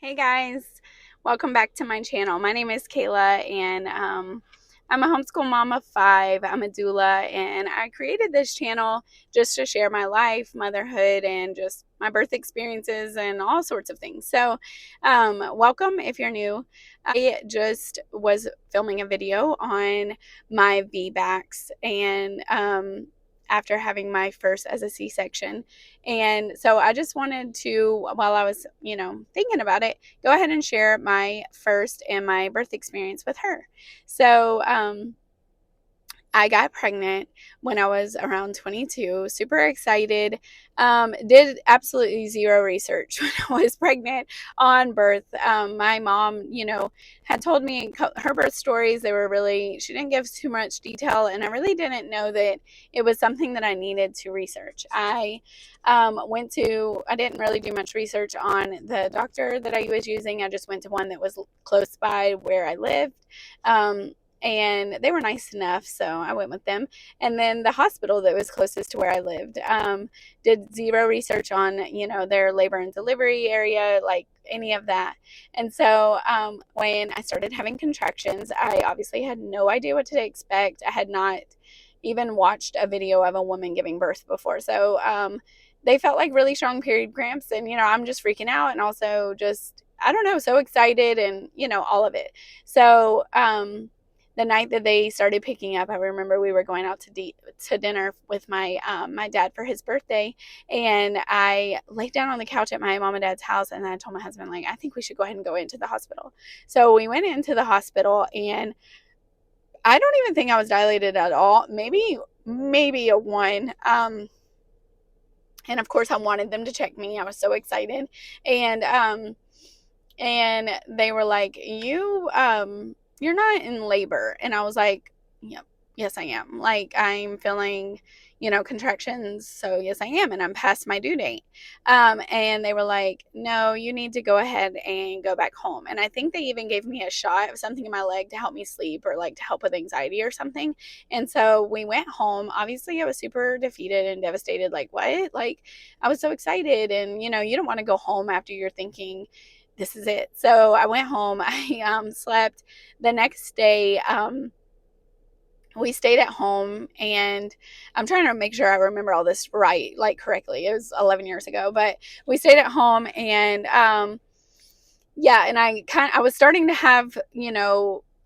Hey guys, welcome back to my channel. My name is Kayla, and I'm a homeschool mom of five. I'm a doula, and I created this channel just to share my life, motherhood, and just my birth experiences and all sorts of things. So, welcome if you're new. I just was filming a video on my VBACs and after having my first as a C-section. And so I just wanted to, while I was, thinking about it, go ahead and share my first and my birth experience with her. So, I got pregnant when I was around 22, super excited. Did absolutely zero research when I was pregnant on birth. My mom, had told me her birth stories. She didn't give too much detail, and I really didn't know that it was something that I needed to research. I didn't really do much research on the doctor that I was using. I just went to one that was close by where I lived. And they were nice enough, so I went with them. And then the hospital that was closest to where I lived did zero research on, their labor and delivery area, like any of that. And so when I started having contractions, I obviously had no idea what to expect. I had not even watched a video of a woman giving birth before. So they felt like really strong period cramps, and, I'm just freaking out, and also just, I don't know, so excited, and, all of it. So, the night that they started picking up, I remember we were going out to dinner with my dad for his birthday, and I laid down on the couch at my mom and dad's house, and I told my husband, like, I think we should go ahead and go into the hospital. So we went into the hospital, and I don't even think I was dilated at all. Maybe a one. And of course, I wanted them to check me. I was so excited, and and they were like, you're not in labor. And I was like, yep, yes I am. Like, I'm feeling, contractions, so yes I am, and I'm past my due date. And they were like, no, you need to go ahead and go back home. And I think they even gave me a shot of something in my leg to help me sleep, or like to help with anxiety or something. And so we went home. Obviously I was super defeated and devastated, like, what? Like, I was so excited, and you don't want to go home after you're thinking this is it. So I went home. I slept. The next day, we stayed at home, and I'm trying to make sure I remember all this right, like correctly. It was 11 years ago, but we stayed at home, and yeah, and I was starting to have,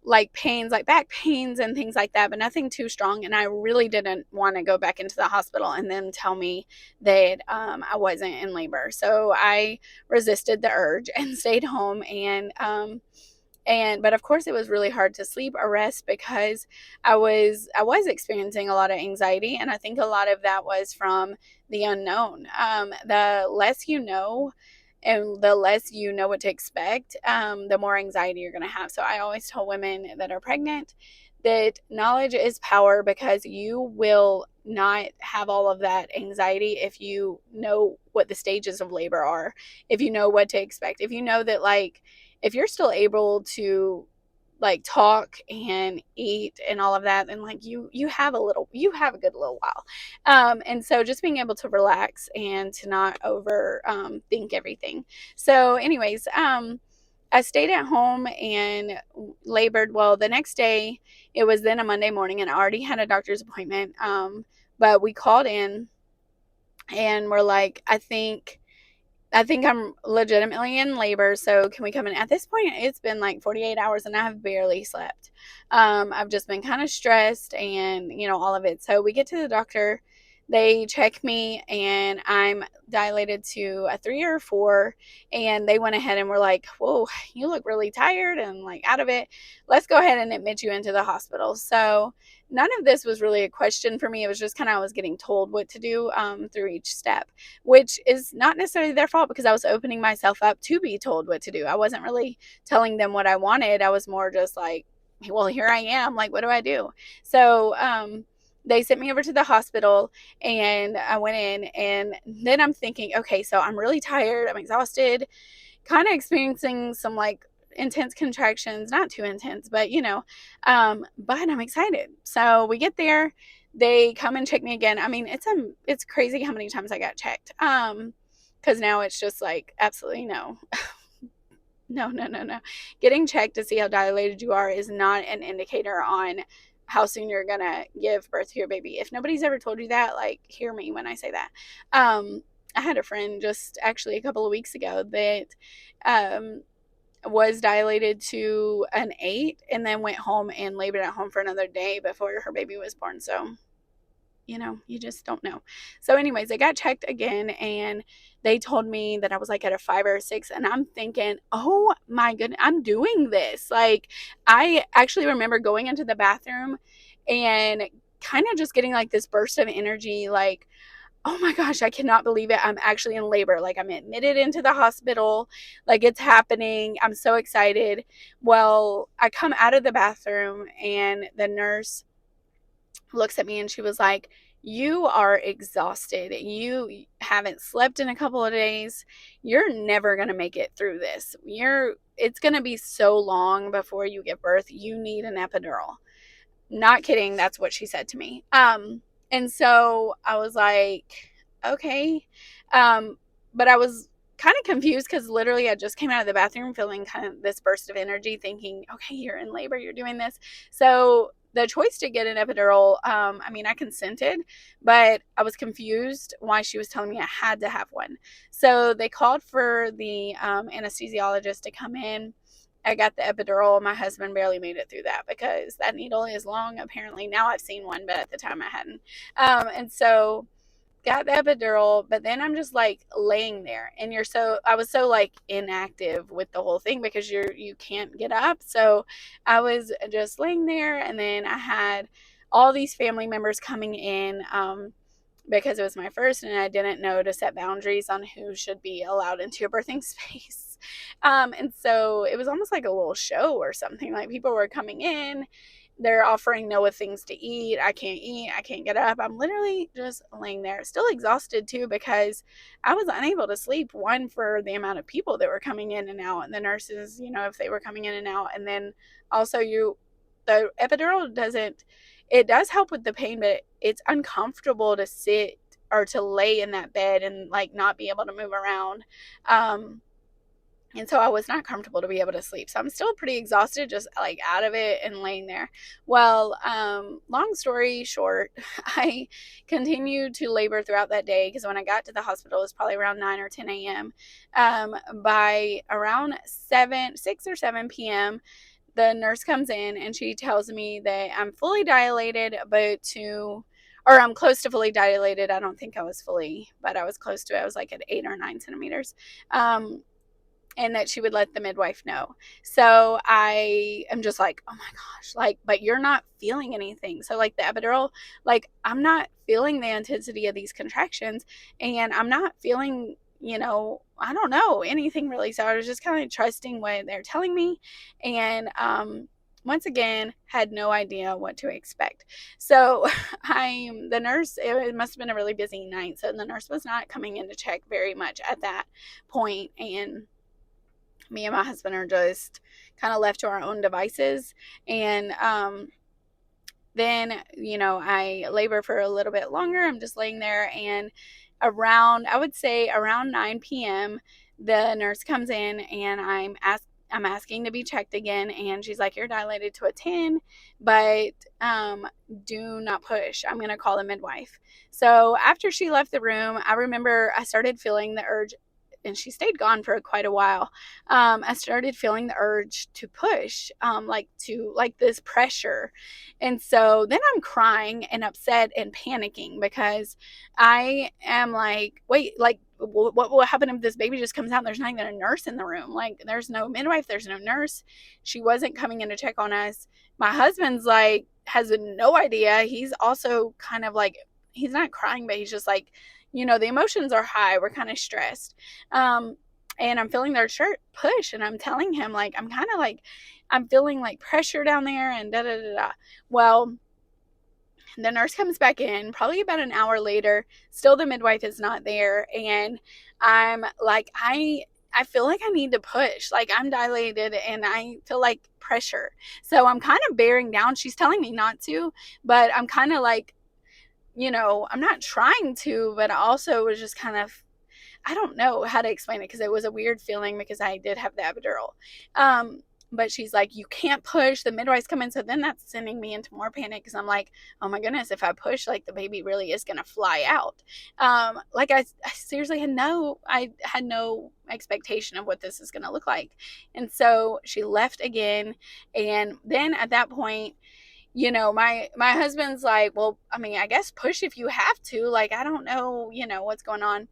like pains, like back pains and things like that, but nothing too strong. And I really didn't want to go back into the hospital and then tell me that I wasn't in labor. So I resisted the urge and stayed home. But of course it was really hard to sleep or rest, because I was experiencing a lot of anxiety, and I think a lot of that was from the unknown. The less you know, and the less you know what to expect, the more anxiety you're going to have. So I always tell women that are pregnant that knowledge is power, because you will not have all of that anxiety if you know what the stages of labor are, if you know what to expect, if you know that, like, if you're still able to, like, talk and eat and all of that, then, like, you have a good little while. And so just being able to relax and to not over think everything. So anyways, I stayed at home and labored. Well, the next day, it was then a Monday morning, and I already had a doctor's appointment. But we called in, and we're like, I think I'm legitimately in labor, so can we come in? At this point, it's been like 48 hours, and I have barely slept. I've just been kind of stressed, and, all of it. So we get to the doctor, they check me, and I'm dilated to a 3 or 4. And they went ahead and were like, whoa, you look really tired and, like, out of it. Let's go ahead and admit you into the hospital. So none of this was really a question for me. It was just kind of, I was getting told what to do through each step, which is not necessarily their fault, because I was opening myself up to be told what to do. I wasn't really telling them what I wanted. I was more just like, well, here I am. Like, what do I do? So they sent me over to the hospital, and I went in, and then I'm thinking, okay, so I'm really tired. I'm exhausted, kind of experiencing some, like, intense contractions, not too intense, but but I'm excited. So we get there, they come and check me again. I mean, it's crazy how many times I got checked. Because now it's just like, absolutely no. No, no, no, no. Getting checked to see how dilated you are is not an indicator on how soon you're gonna give birth to your baby. If nobody's ever told you that, like, hear me when I say that. I had a friend just actually a couple of weeks ago that um, was dilated to an 8 and then went home and labored at home for another day before her baby was born. So, you just don't know. So, anyways, I got checked again and they told me that I was like at a 5 or 6. And I'm thinking, oh my goodness, I'm doing this. Like, I actually remember going into the bathroom and kind of just getting like this burst of energy, like, oh my gosh, I cannot believe it. I'm actually in labor. Like, I'm admitted into the hospital. Like, it's happening. I'm so excited. Well, I come out of the bathroom and the nurse looks at me and she was like, "You are exhausted. You haven't slept in a couple of days. You're never going to make it through this. It's going to be so long before you give birth. You need an epidural." Not kidding, that's what she said to me. And so I was like, okay. But I was kind of confused because literally I just came out of the bathroom feeling kind of this burst of energy, thinking, okay, you're in labor, you're doing this. So the choice to get an epidural, I mean, I consented, but I was confused why she was telling me I had to have one. So they called for the anesthesiologist to come in. I got the epidural. My husband barely made it through that because that needle is long. Apparently, now I've seen one, but at the time I hadn't. And so got the epidural, but then I'm just like laying there, and I was so like inactive with the whole thing because you can't get up. So I was just laying there, and then I had all these family members coming in. Because it was my first and I didn't know to set boundaries on who should be allowed into your birthing space. And so it was almost like a little show or something. Like, people were coming in, they're offering Noah things to eat. I can't eat, I can't get up. I'm literally just laying there, still exhausted too, because I was unable to sleep. One, for the amount of people that were coming in and out, and the nurses, if they were coming in and out. And then also, the epidural it does help with the pain, but it's uncomfortable to sit or to lay in that bed and like not be able to move around. And so I was not comfortable to be able to sleep. So I'm still pretty exhausted, just like out of it and laying there. Well, long story short, I continued to labor throughout that day because when I got to the hospital, it was probably around 9 or 10 a.m. By around 6 or 7 p.m., the nurse comes in and she tells me that I'm fully dilated, or I'm close to fully dilated. I don't think I was fully, but I was close to it. I was like at 8 or 9 centimeters. And that she would let the midwife know. So I am just like, oh my gosh, like, but you're not feeling anything. So like the epidural, like, I'm not feeling the intensity of these contractions, and I'm not feeling, I don't know anything really. So I was just kind of trusting what they're telling me. And once again, had no idea what to expect. So the nurse, it must have been a really busy night. So the nurse was not coming in to check very much at that point. And me and my husband are just kind of left to our own devices. And then, I labor for a little bit longer. I'm just laying there, and I would say around 9 p.m., the nurse comes in and I'm asking to be checked again, and she's like, "You're dilated to a 10, but do not push. I'm going to call the midwife." So after she left the room, I remember I started feeling the urge, and she stayed gone for quite a while. I started feeling the urge to push, like this pressure. And so then I'm crying and upset and panicking because I am like, wait, like, what will happen if this baby just comes out and there's not even a nurse in the room? Like, there's no midwife, there's no nurse. She wasn't coming in to check on us. My husband's like, has no idea. He's also kind of like, he's not crying, but he's just like, the emotions are high. We're kind of stressed. And I'm feeling their shirt push, and I'm telling him, like, I'm kind of like, I'm feeling like pressure down there and da da da da. Well, the nurse comes back in probably about an hour later. Still, the midwife is not there. And I'm like, I feel like I need to push. Like, I'm dilated and I feel like pressure. So I'm kind of bearing down. She's telling me not to, but I'm kind of like, I'm not trying to, but I also was just kind of, I don't know how to explain it because it was a weird feeling because I did have the epidural. Um, but she's like, you can't push. The midwife's coming. So then that's sending me into more panic because I'm like, oh my goodness, if I push, like the baby really is going to fly out. Like I seriously I had no expectation of what this is going to look like. And so she left again. And then at that point, my husband's like, well, I mean, I guess push if you have to. Like, I don't know, what's going on.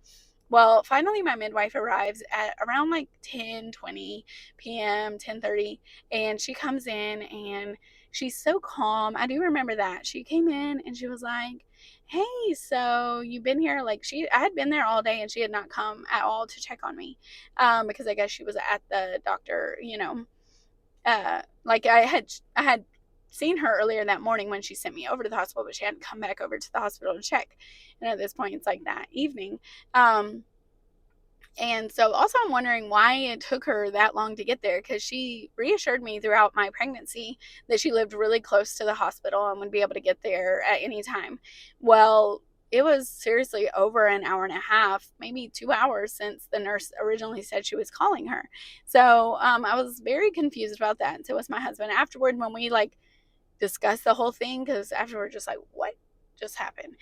Well, finally, my midwife arrives at around like 10:20 p.m., 10:30, and she comes in and she's so calm. I do remember that. She came in and she was like, hey, so you've been here? Like, I had been there all day and she had not come at all to check on me, because I guess she was at the doctor, like I had seen her earlier that morning when she sent me over to the hospital, but she hadn't come back over to the hospital to check. And at this point, it's like that evening. And so also I'm wondering why it took her that long to get there, because she reassured me throughout my pregnancy that she lived really close to the hospital and would be able to get there at any time. Well, it was seriously over an hour and a half, maybe 2 hours since the nurse originally said she was calling her. So I was very confused about that. And so was my husband afterward when we like discussed the whole thing, because afterward just like, what just happened?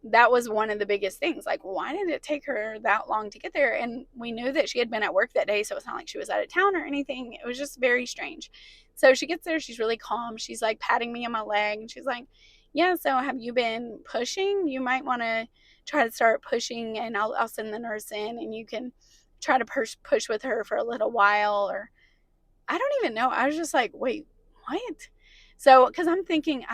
That was one of the biggest things. Like, why did it take her that long to get there? And we knew that she had been at work that day, so it's not like she was out of town or anything. It was just very strange. So she gets there, she's really calm. She's like patting me on my leg, and she's like, yeah, so have you been pushing? You might want to try to start pushing, and I'll send the nurse in, and you can try to push with her for a little while. Or I don't even know. I was just like, wait, what? So, because I'm thinking,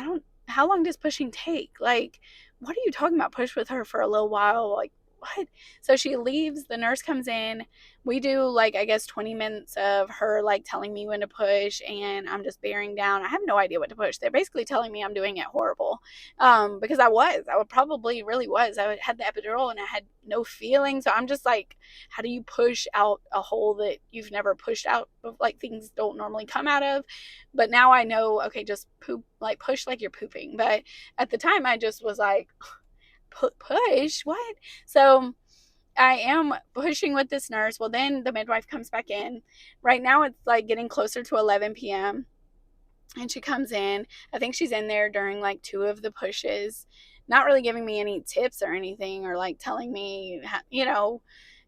how long does pushing take? Like, what are you talking about? Push with her for a little while? Like, what? So she leaves, the nurse comes in. We do, like, I guess 20 minutes of her, like, telling me when to push, and I'm just bearing down. I have no idea what to push. They're basically telling me I'm doing it horrible. Because I would probably really was. I had the epidural and I had no feeling. So I'm just like, how do you push out a hole that you've never pushed out? Like, things don't normally come out of. But now I know, okay, just poop, like push like you're pooping. But at the time I just was like, push what? So I am pushing with this nurse. Well, then the midwife comes back in. Right now it's like getting closer to 11 p.m. and she comes in. I think she's in there during like 2 of the pushes, not really giving me any tips or anything, or like telling me,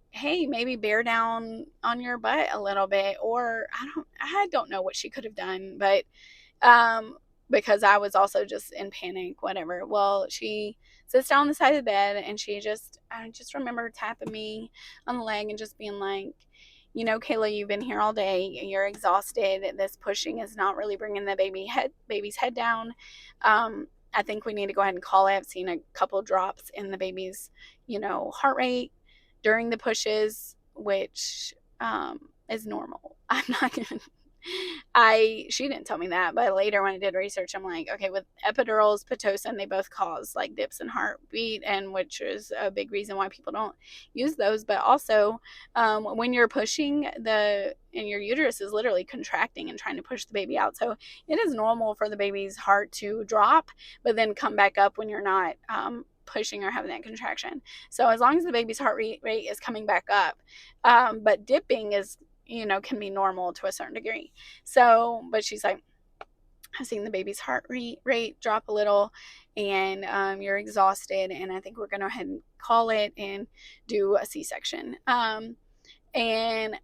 hey, maybe bear down on your butt a little bit. Or I don't know what she could have done, but because I was also just in panic, whatever. Well, she sits down on the side of the bed, and I just remember tapping me on the leg and just being like, Kayla, you've been here all day. You're exhausted. This pushing is not really bringing the baby's head down. I think we need to go ahead and call it. I've seen a couple drops in the baby's, heart rate during the pushes, which is normal. I'm not gonna. She didn't tell me that, but later when I did research, I'm like, okay, with epidurals, pitocin, they both cause like dips in heartbeat, and which is a big reason why people don't use those. But also, when you're pushing, and your uterus is literally contracting and trying to push the baby out, so it is normal for the baby's heart to drop, but then come back up when you're not pushing or having that contraction. So as long as the baby's heart rate is coming back up, but dipping is, can be normal to a certain degree. So, but she's like, I've seen the baby's heart rate drop a little, and you're exhausted, and I think we're going to go ahead and call it and do a C-section. And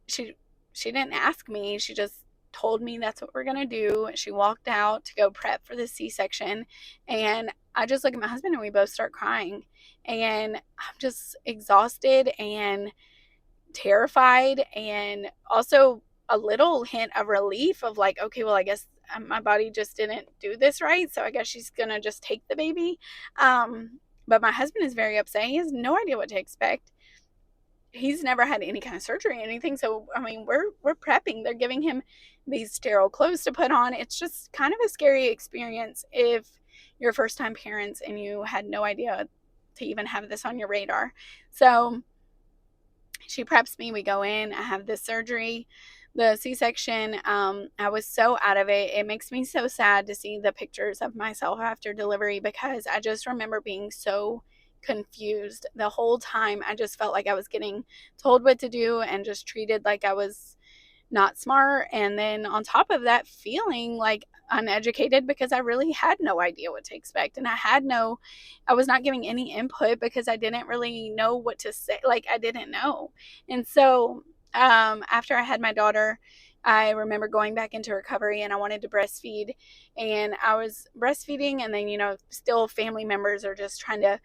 she didn't ask me. She just told me that's what we're going to do. She walked out to go prep for the C-section, and I just look at my husband and we both start crying, and I'm just exhausted and terrified, and also a little hint of relief of like, okay, well, I guess my body just didn't do this right, so I guess she's gonna just take the baby. But my husband is very upset. He has no idea what to expect. He's never had any kind of surgery or anything, so I mean, we're prepping. They're giving him these sterile clothes to put on. It's just kind of a scary experience if you're first time parents and you had no idea to even have this on your radar. So she preps me. We go in. I have this surgery, the C-section. I was so out of it. It makes me so sad to see the pictures of myself after delivery, because I just remember being so confused the whole time. I just felt like I was getting told what to do and just treated like I was not smart. And then on top of that, feeling like uneducated because I really had no idea what to expect. And I was not giving any input because I didn't really know what to say. Like, I didn't know. And so, after I had my daughter, I remember going back into recovery and I wanted to breastfeed. And I was breastfeeding, and then, still family members are just trying to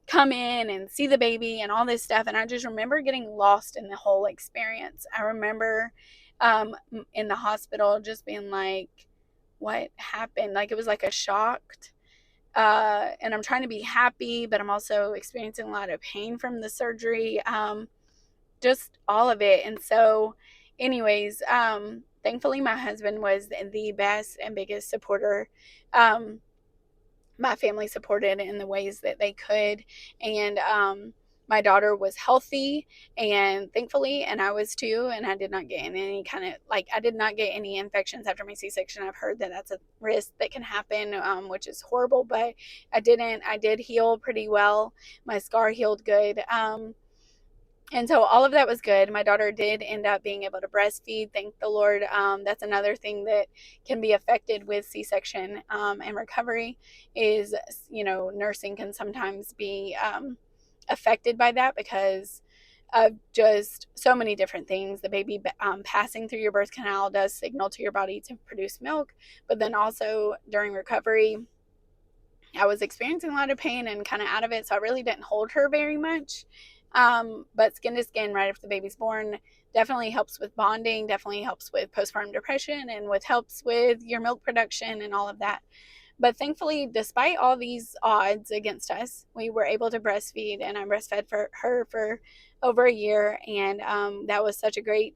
come in and see the baby and all this stuff. And I just remember getting lost in the whole experience. I remember in the hospital just being like, what happened? Like, it was like a shocked. And I'm trying to be happy, but I'm also experiencing a lot of pain from the surgery. Just all of it. And so, anyways, thankfully, my husband was the best and biggest supporter. My family supported in the ways that they could. And my daughter was healthy, and thankfully, and I was too. And I did not get any I did not get any infections after my C-section. I've heard that that's a risk that can happen, which is horrible, but I didn't. I did heal pretty well. My scar healed good. And so all of that was good. My daughter did end up being able to breastfeed, thank the Lord. That's another thing that can be affected with C-section and recovery is, nursing can sometimes be affected by that because of just so many different things. The baby passing through your birth canal does signal to your body to produce milk, but then also during recovery, I was experiencing a lot of pain and kind of out of it, so I really didn't hold her very much. But skin to skin right after the baby's born definitely helps with bonding, definitely helps with postpartum depression, and helps with your milk production and all of that. But thankfully, despite all these odds against us, we were able to breastfeed, and I breastfed for her for over a year. And that was such a great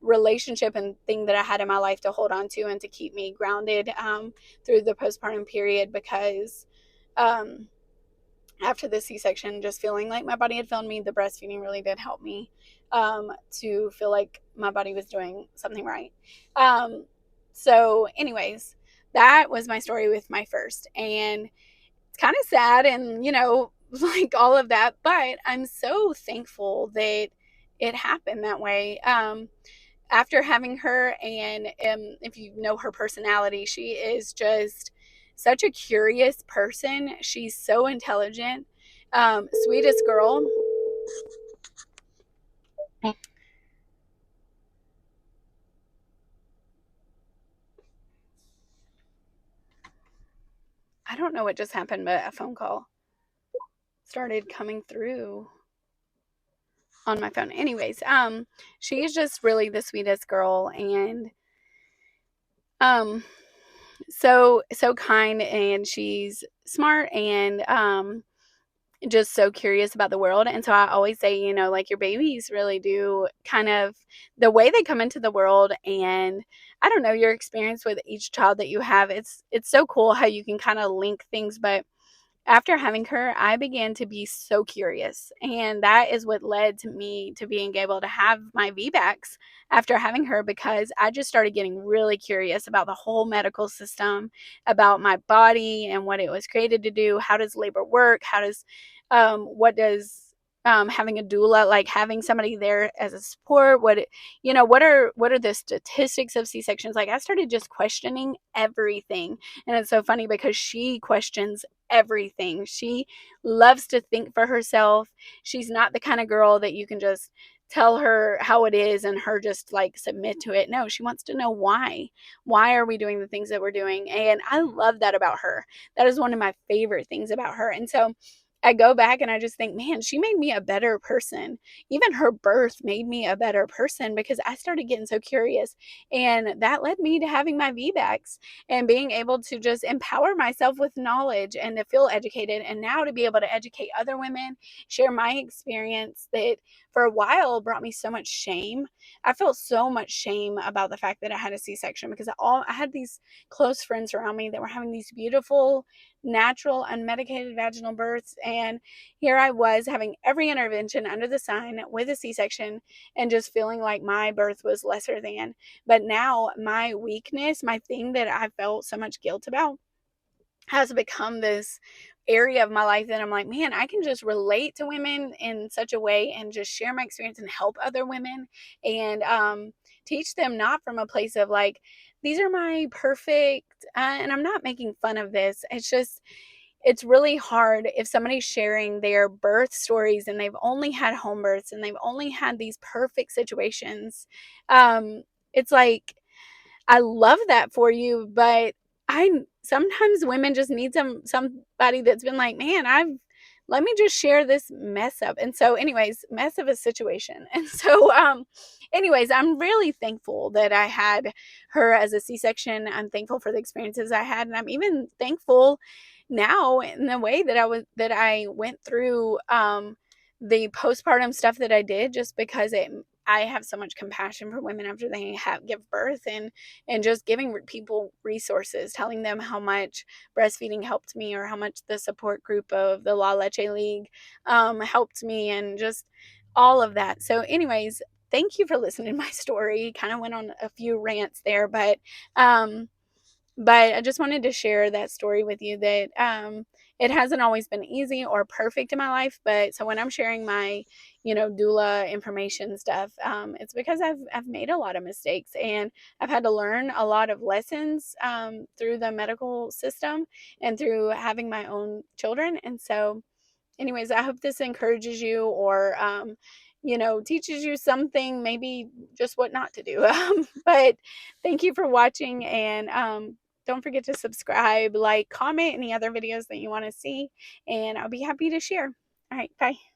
relationship and thing that I had in my life to hold on to and to keep me grounded through the postpartum period because after the C-section, just feeling like my body had failed me, the breastfeeding really did help me to feel like my body was doing something right. So anyways, that was my story with my first. And it's kind of sad and, like all of that, but I'm so thankful that it happened that way. After having her, and if you know her personality, she is just such a curious person. She's so intelligent, sweetest girl. I don't know what just happened, but a phone call started coming through on my phone. Anyways, she's just really the sweetest girl, and um so kind, and she's smart, and just so curious about the world. And so I always say, like, your babies really do kind of the way they come into the world, and I don't know, your experience with each child that you have, it's so cool how you can kind of link things. But after having her, I began to be so curious. And that is what led to me to being able to have my VBACs after having her, because I just started getting really curious about the whole medical system, about my body and what it was created to do. How does labor work? What does having a doula, like having somebody there as a support, what are the statistics of C-sections? Like, I started just questioning everything. And it's so funny because she questions everything. She loves to think for herself. She's not the kind of girl that you can just tell her how it is and her just like submit to it. No, she wants to know why. Why are we doing the things that we're doing? And I love that about her. That is one of my favorite things about her. And so I go back and I just think, man, she made me a better person. Even her birth made me a better person because I started getting so curious. And that led me to having my VBACs and being able to just empower myself with knowledge and to feel educated. And now to be able to educate other women, share my experience that for a while brought me so much shame. I felt so much shame about the fact that I had a C-section because I had these close friends around me that were having these beautiful, natural, unmedicated vaginal births. And here I was having every intervention under the sun with a C-section and just feeling like my birth was lesser than. But now my weakness, my thing that I felt so much guilt about, has become this area of my life that I'm like, man, I can just relate to women in such a way and just share my experience and help other women, and teach them not from a place of like, these are my perfect, and I'm not making fun of this. It's just, it's really hard if somebody's sharing their birth stories and they've only had home births and they've only had these perfect situations. It's like, I love that for you, but I sometimes women just need somebody that's been like, man, I've let me just share this mess up. And so, anyways, mess of a situation. And so, anyways, I'm really thankful that I had her as a C-section. I'm thankful for the experiences I had, and I'm even thankful now in the way that I went through the postpartum stuff that I did, just because I have so much compassion for women after they give birth, and just giving people resources, telling them how much breastfeeding helped me, or how much the support group of the La Leche League helped me, and just all of that. So anyways, thank you for listening to my story. Kind of went on a few rants there, um, but I just wanted to share that story with you, that it hasn't always been easy or perfect in my life. But so when I'm sharing my, doula information stuff, it's because I've made a lot of mistakes, and I've had to learn a lot of lessons through the medical system and through having my own children. And so, anyways, I hope this encourages you, or teaches you something, maybe just what not to do. But thank you for watching, and don't forget to subscribe, like, comment any other videos that you want to see, and I'll be happy to share. All right, bye.